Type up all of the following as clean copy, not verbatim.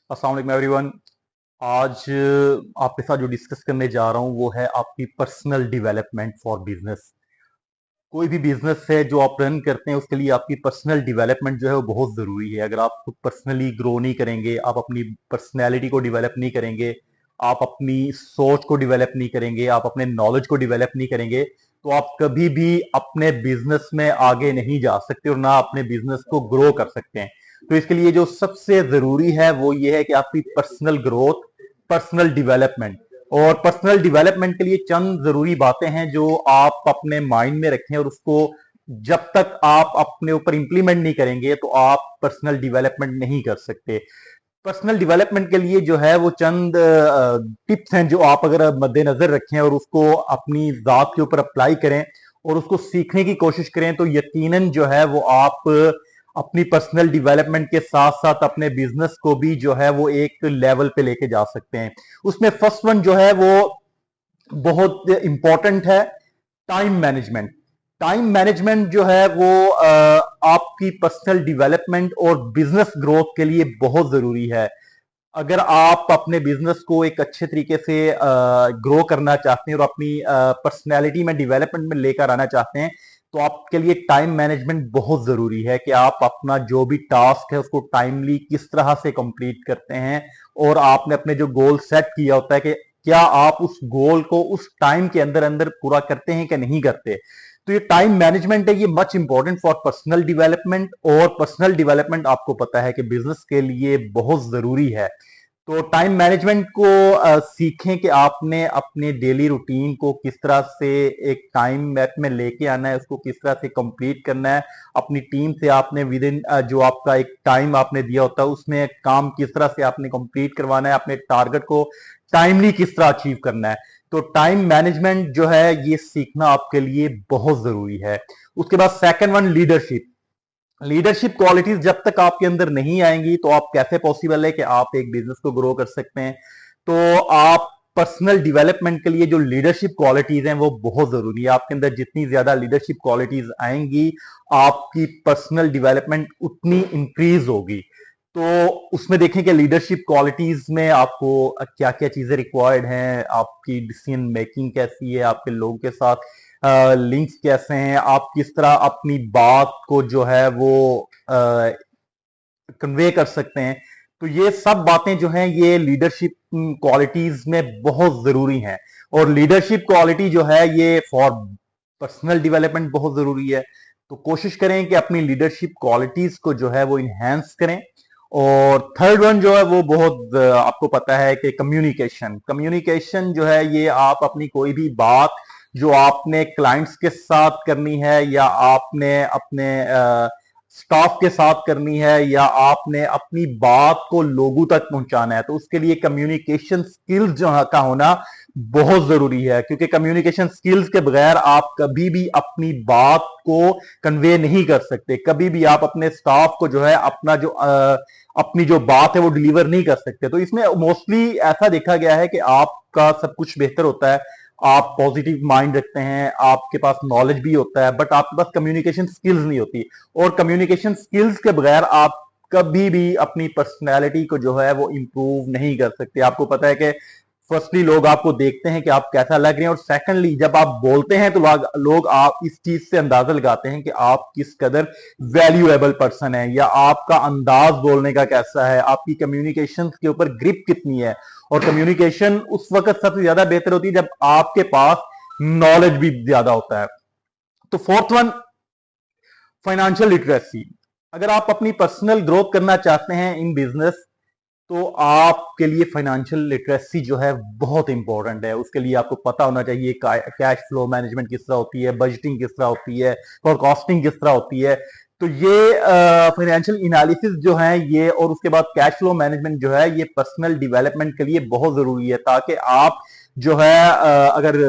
अस्सलाम वालेकुम एवरीवन। आज आपके साथ जो डिस्कस करने जा रहा हूं वो है आपकी पर्सनल डेवलपमेंट फॉर बिजनेस। कोई भी बिजनेस है जो आप रन करते हैं उसके लिए आपकी पर्सनल डेवलपमेंट जो है वो बहुत ज़रूरी है। अगर आप पर्सनली ग्रो नहीं करेंगे, आप अपनी पर्सनैलिटी को डेवलप नहीं करेंगे, आप अपनी सोच को डेवलप नहीं करेंगे, आप अपने नॉलेज को डेवलप नहीं करेंगे, तो आप कभी भी अपने बिजनेस में आगे नहीं जा सकते और ना अपने बिजनेस को ग्रो कर सकते हैं। तो इसके लिए जो सबसे ज़रूरी है वो ये है कि आपकी पर्सनल ग्रोथ, पर्सनल डेवलपमेंट। और पर्सनल डेवलपमेंट के लिए चंद जरूरी बातें हैं जो आप अपने माइंड में रखें, और उसको जब तक आप अपने ऊपर इंप्लीमेंट नहीं करेंगे तो आप पर्सनल डेवलपमेंट नहीं कर सकते। पर्सनल डेवलपमेंट के लिए जो है वो चंद टिप्स हैं जो आप अगर मद्देनजर रखें और उसको अपनी जात के ऊपर अप्लाई करें और उसको सीखने की कोशिश करें तो यकीनन जो है वो आप अपनी पर्सनल डेवलपमेंट के साथ साथ अपने बिजनेस को भी जो है वो एक लेवल पे लेके जा सकते हैं। उसमें फर्स्ट वन जो है वो बहुत इंपॉर्टेंट है, टाइम मैनेजमेंट। टाइम मैनेजमेंट जो है वो आपकी पर्सनल डेवलपमेंट और बिजनेस ग्रोथ के लिए बहुत जरूरी है। अगर आप अपने बिजनेस को एक अच्छे तरीके से ग्रो करना चाहते हैं और अपनी पर्सनैलिटी में डेवलपमेंट में लेकर आना चाहते हैं तो आपके लिए टाइम मैनेजमेंट बहुत जरूरी है कि आप अपना जो भी टास्क है उसको टाइमली किस तरह से कंप्लीट करते हैं। और आपने अपने जो गोल सेट किया होता है कि क्या आप उस गोल को उस टाइम के अंदर अंदर पूरा करते हैं कि नहीं करते। तो ये टाइम मैनेजमेंट है, ये much important for personal development. और पर्सनल डेवलपमेंट आपको पता है कि बिजनेस के लिए बहुत जरूरी है। तो टाइम मैनेजमेंट को सीखें कि आपने अपने डेली रूटीन को किस तरह से एक टाइम मैप में लेके आना है, उसको किस तरह से कंप्लीट करना है। अपनी टीम से आपने विद इन जो आपका एक टाइम आपने दिया होता है उसमें काम किस तरह से आपने कंप्लीट करवाना है, अपने टारगेट को टाइमली किस तरह अचीव करना है। तो टाइम मैनेजमेंट जो है ये सीखना आपके लिए बहुत जरूरी है। उसके बाद second one, leadership. Leadership qualities जब तक आपके अंदर नहीं आएंगी तो आप कैसे पॉसिबल है कि आप एक बिजनेस को ग्रो कर सकते हैं। तो आप पर्सनल डेवलपमेंट के लिए जो लीडरशिप क्वालिटीज हैं वो बहुत जरूरी है। आपके अंदर जितनी ज्यादा लीडरशिप क्वालिटीज आएंगी आपकी पर्सनल डेवलपमेंट उतनी इंक्रीज होगी। तो उसमें देखें कि लीडरशिप क्वालिटीज में आपको क्या क्या चीजें रिक्वायर्ड हैं, आपकी डिसीजन मेकिंग कैसी है, आपके लोगों के साथ लिंक्स कैसे हैं, आप किस तरह अपनी बात को जो है वो कन्वे कर सकते हैं। तो ये सब बातें जो हैं ये लीडरशिप क्वालिटीज में बहुत जरूरी हैं। और लीडरशिप क्वालिटी जो है ये फॉर पर्सनल डेवलपमेंट बहुत जरूरी है। तो कोशिश करें कि अपनी लीडरशिप क्वालिटीज को जो है वो इनहेंस करें। और थर्ड वन जो है वो बहुत आपको पता है कि कम्युनिकेशन। कम्युनिकेशन जो है ये आप अपनी कोई भी बात जो आपने क्लाइंट्स के साथ करनी है या आपने अपने स्टाफ के साथ करनी है या आपने अपनी बात को लोगों तक पहुंचाना है तो उसके लिए कम्युनिकेशन स्किल्स जो का होना बहुत जरूरी है। क्योंकि कम्युनिकेशन स्किल्स के बगैर आप कभी भी अपनी बात को कन्वे नहीं कर सकते, कभी भी आप अपने स्टाफ को जो है अपनी जो बात है वो डिलीवर नहीं कर सकते। तो इसमें मोस्टली ऐसा देखा गया है कि आपका सब कुछ बेहतर होता है, आप पॉजिटिव माइंड रखते हैं, आपके पास नॉलेज भी होता है, बट आपके पास कम्युनिकेशन स्किल्स नहीं होती। और कम्युनिकेशन स्किल्स के बगैर आप कभी भी अपनी पर्सनैलिटी को जो है वो इंप्रूव नहीं कर सकते। आपको पता है कि फर्स्टली लोग आपको देखते हैं कि आप कैसा लग रहे हैं, और सेकंडली जब आप बोलते हैं तो लोग आप इस चीज से अंदाजा लगाते हैं कि आप किस कदर वैल्यूएबल पर्सन है, या आपका अंदाज बोलने का कैसा है, आपकी कम्युनिकेशन के ऊपर ग्रिप कितनी है। और कम्युनिकेशन उस वक्त सबसे ज्यादा बेहतर होती है जब आपके पास नॉलेज भी ज्यादा होता है। तो फोर्थ वन, फाइनेंशियल लिटरेसी। अगर आप अपनी पर्सनल ग्रोथ करना चाहते हैं इन बिजनेस तो आपके लिए फाइनेंशियल लिटरेसी जो है बहुत इंपॉर्टेंट है। उसके लिए आपको पता होना चाहिए कैश फ्लो मैनेजमेंट किस तरह होती है, बजटिंग किस तरह होती है, और कॉस्टिंग किस तरह होती है। तो ये फाइनेंशियल एनालिसिस जो है ये, और उसके बाद कैश फ्लो मैनेजमेंट जो है ये पर्सनल डेवलपमेंट के लिए बहुत जरूरी है, ताकि आप जो है अगर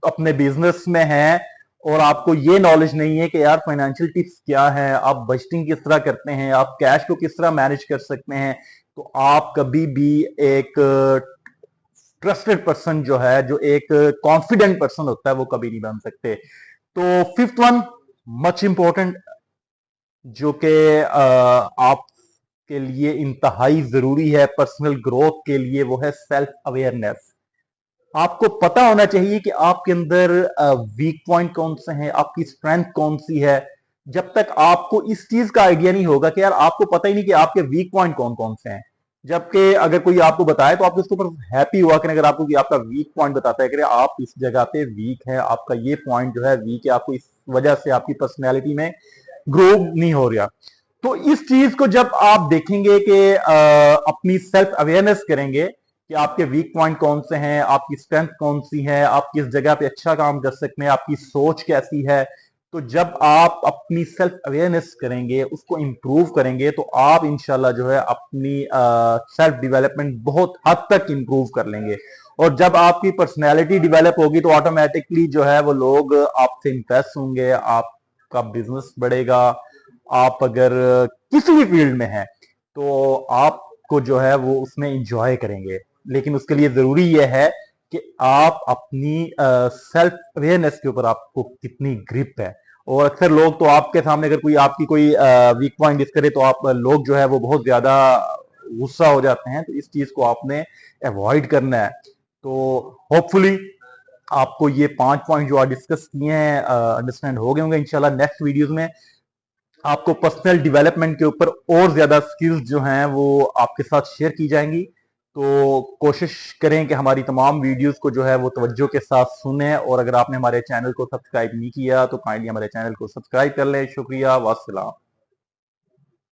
अपने बिजनेस में हैं और आपको ये नॉलेज नहीं है कि यार फाइनेंशियल टिप्स क्या है, आप बजटिंग किस तरह करते हैं, आप कैश को किस तरह मैनेज कर सकते हैं, तो आप कभी भी एक ट्रस्टेड पर्सन जो है, जो एक कॉन्फिडेंट पर्सन होता है वो कभी नहीं बन सकते। तो फिफ्थ वन, मच इंपॉर्टेंट, जो कि आप के लिए इंतहाई जरूरी है, पर्सनल ग्रोथ के लिए, वो है सेल्फ अवेयरनेस। आपको पता होना चाहिए कि आपके अंदर वीक पॉइंट कौन से हैं, आपकी स्ट्रेंथ कौन सी है। जब तक आपको इस चीज का आइडिया नहीं होगा कि यार आपको पता ही नहीं कि आपके वीक पॉइंट कौन कौन से हैं, जबकि अगर कोई आपको बताए तो आप उसके ऊपर हैप्पी हुआ कि अगर आपको आपका वीक पॉइंट बताता है कि आप इस जगह पे वीक है, आपका ये पॉइंट जो है वीक है, आपको इस वजह से आपकी पर्सनैलिटी में ग्रो नहीं हो रहा। तो इस चीज को जब आप देखेंगे कि अपनी सेल्फ अवेयरनेस करेंगे कि आपके वीक पॉइंट कौन से हैं, आपकी स्ट्रेंथ कौन सी है, आप किस जगह पे अच्छा काम कर सकते हैं, आपकी सोच कैसी है, तो जब आप अपनी सेल्फ अवेयरनेस करेंगे, उसको इंप्रूव करेंगे, तो आप इंशाल्लाह जो है अपनी सेल्फ डेवलपमेंट बहुत हद तक इंप्रूव कर लेंगे। और जब आपकी पर्सनैलिटी डेवलप होगी तो ऑटोमेटिकली जो है वो लोग आपसे इंप्रेस होंगे, आपका बिजनेस बढ़ेगा। आप अगर किसी भी फील्ड में हैं तो आपको जो है वो उसमें इंजॉय करेंगे, लेकिन उसके लिए जरूरी यह है कि आप अपनी सेल्फ अवेयरनेस के ऊपर आपको कितनी ग्रिप है। और अक्सर लोग तो आपके सामने अगर कोई आपकी कोई वीक पॉइंट डिस्कस करे तो आप लोग जो है वो बहुत ज्यादा गुस्सा हो जाते हैं, तो इस चीज को आपने अवॉइड करना है। तो होपफुली आपको ये 5 पॉइंट जो आज डिस्कस किए हैं अंडरस्टैंड हो गए होंगे। इंशाल्लाह नेक्स्ट वीडियोस में आपको पर्सनल डेवलपमेंट के ऊपर और ज्यादा स्किल्स जो हैं वो आपके साथ शेयर की जाएंगी। तो कोशिश करें कि हमारी तमाम वीडियोस को जो है वो तवज्जो के साथ सुने, और अगर आपने हमारे चैनल को सब्सक्राइब नहीं किया तो काइंडली हमारे चैनल को सब्सक्राइब कर लें। शुक्रिया, वास्सलाम।